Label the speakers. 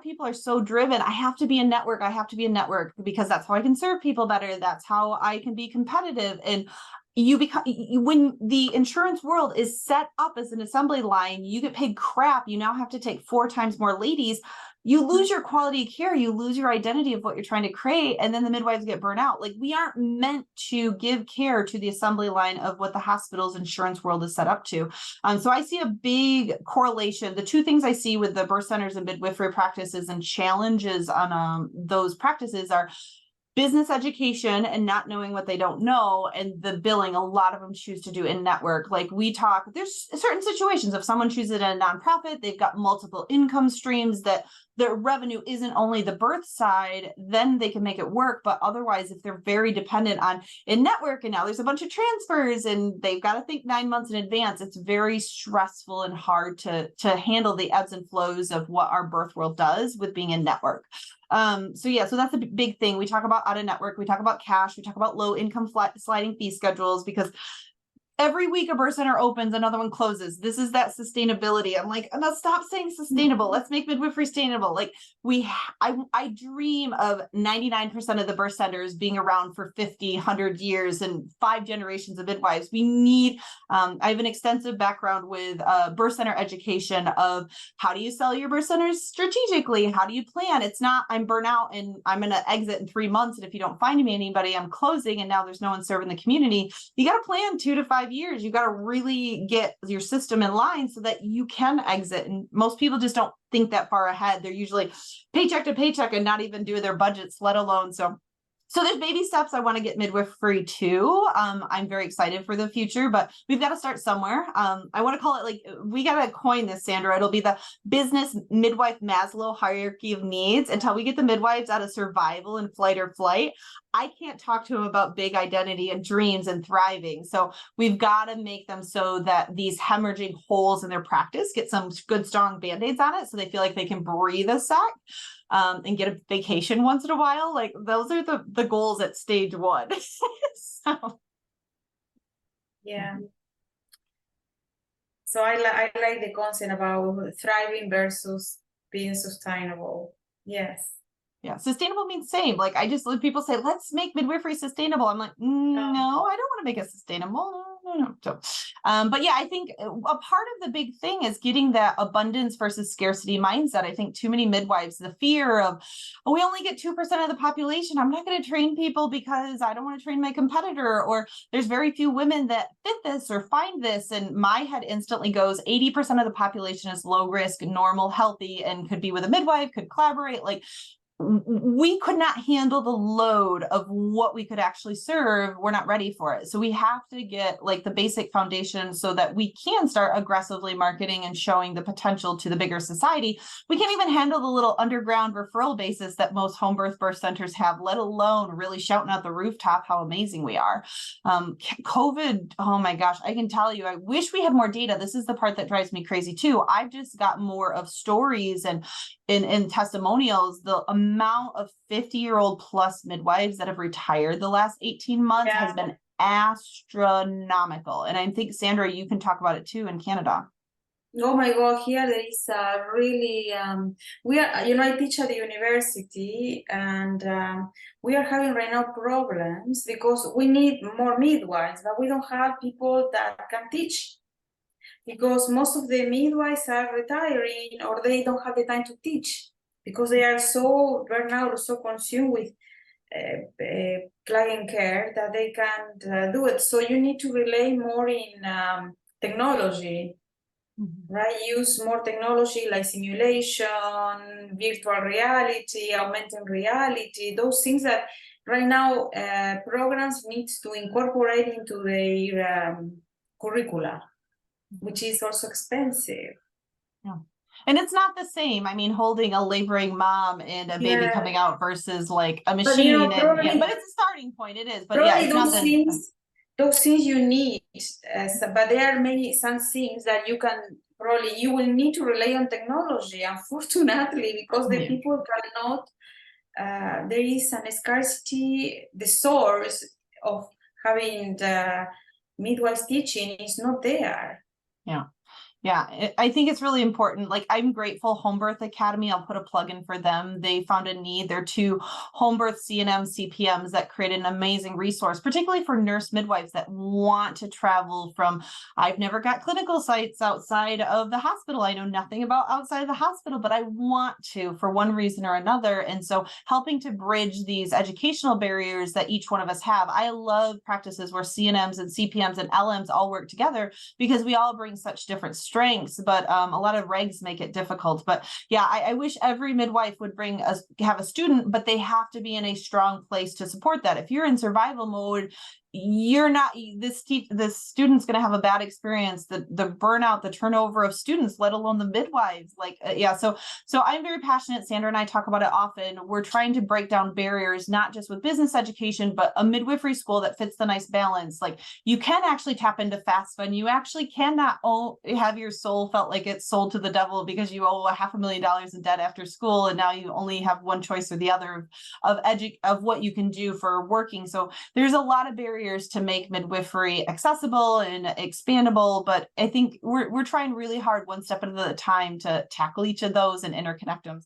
Speaker 1: of people are so driven. I have to be a network. I have to be a network because that's how I can serve people better. That's how I can be competitive. And when the insurance world is set up as an assembly line, you get paid crap. You now have to take 4 times more ladies. You lose your quality of care. You lose your identity of what you're trying to create. And then the midwives get burnt out. Like, we aren't meant to give care to the assembly line of what the hospital's insurance world is set up to. So I see a big correlation. The 2 things I see with the birth centers and midwifery practices and challenges on those practices are business education and not knowing what they don't know, and the billing. A lot of them choose to do in network. Like, there's certain situations, if someone chooses a nonprofit, they've got multiple income streams, that their revenue isn't only the birth side, then they can make it work. But otherwise, if they're very dependent on in network, and now there's a bunch of transfers and they've got to think 9 months in advance, it's very stressful and hard to handle the ebbs and flows of what our birth world does with being in network. So that's a big thing. We talk about out of network, we talk about cash, we talk about low income sliding fee schedules, because every week a birth center opens, another one closes. This is that sustainability. I'm like, no, stop saying sustainable. Let's make midwifery sustainable. Like, I dream of 99% of the birth centers being around for 50, 100 years and 5 generations of midwives. We need, I have an extensive background with birth center education of how do you sell your birth centers strategically? How do you plan? It's not, I'm burnout and I'm going to exit in 3 months. And if you don't find me anybody, I'm closing. And now there's no one serving the community. You got to plan 2 to 5 years. You got to really get your system in line so that you can exit. And most people just don't think that far ahead. They're usually paycheck to paycheck and not even do their budgets, let alone. So there's baby steps. I want to get midwifery too. I'm very excited for the future, but we've got to start somewhere. I want to call it, like, we got to coin this, Sandra. It'll be the business midwife Maslow hierarchy of needs. Until we get the midwives out of survival and flight or flight, I can't talk to them about big identity and dreams and thriving. So we've got to make them so that these hemorrhaging holes in their practice get some good, strong Band-Aids on it, so they feel like they can breathe a sec. And get a vacation once in a while. Like, those are the goals at stage 1. So.
Speaker 2: Yeah. So I like the concept about thriving versus being sustainable. Yes.
Speaker 1: Yeah, sustainable means same. Like, when people say, let's make midwifery sustainable, I'm like, no, I don't want to make it sustainable. No. So, but yeah, I think a part of the big thing is getting that abundance versus scarcity mindset. I think too many midwives, the fear of, we only get 2% of the population. I'm not going to train people because I don't want to train my competitor, or there's very few women that fit this or find this. And my head instantly goes, 80% of the population is low risk, normal, healthy, and could be with a midwife, could collaborate. Like, we could not handle the load of what we could actually serve. We're not ready for it. So we have to get, like, the basic foundation so that we can start aggressively marketing and showing the potential to the bigger society. We can't even handle the little underground referral basis that most home birth centers have, let alone really shouting out the rooftop how amazing we are. COVID, oh my gosh, I can tell you, I wish we had more data. This is the part that drives me crazy too. I've just got more of stories and in testimonials, the amount of 50-year-old plus midwives that have retired the last 18 months has been astronomical. And I think, Sandra, you can talk about it too in Canada.
Speaker 2: Oh my God, here there is a really, we are, I teach at the university, and we are having right now problems because we need more midwives, but we don't have people that can teach. Because most of the midwives are retiring, or they don't have the time to teach because they are so burnout or so consumed with client care that they can't do it. So you need to rely more in technology, right? Use more technology like simulation, virtual reality, augmented reality, those things that right now programs need to incorporate into their curricula, which is also expensive.
Speaker 1: Yeah. And it's not the same. I mean, holding a laboring mom and a baby coming out versus like a machine. But it's a starting point. It is. But yeah, it's not
Speaker 2: those things you need. But there are some things that you will need to rely on technology, unfortunately, because the people cannot. There is a scarcity. The source of having the midwives teaching is not there.
Speaker 1: Yeah. Yeah, I think it's really important. Like, I'm grateful Home Birth Academy, I'll put a plug in for them. They found a need. They're two home birth CNM CPMs that created an amazing resource, particularly for nurse midwives that want to travel from, I've never got clinical sites outside of the hospital. I know nothing about outside of the hospital, but I want to for one reason or another. And so helping to bridge these educational barriers that each one of us have. I love practices where CNMs and CPMs and LMs all work together because we all bring such different strengths, but a lot of regs make it difficult. But yeah, I wish every midwife would have a student, but they have to be in a strong place to support that. If you're in survival mode, you're not, this student's going to have a bad experience. The burnout, the turnover of students, let alone the midwives. Like, yeah, so I'm very passionate. Sandra and I talk about it often. We're trying to break down barriers, not just with business education, but a midwifery school that fits the nice balance. Like, you can actually tap into FAFSA, and you actually cannot have your soul felt like it's sold to the devil because you owe $500,000 in debt after school, and now you only have one choice or the other of what you can do for working. So there's a lot of barriers to make midwifery accessible and expandable, but I think we're trying really hard, one step at a time, to tackle each of those and interconnect them.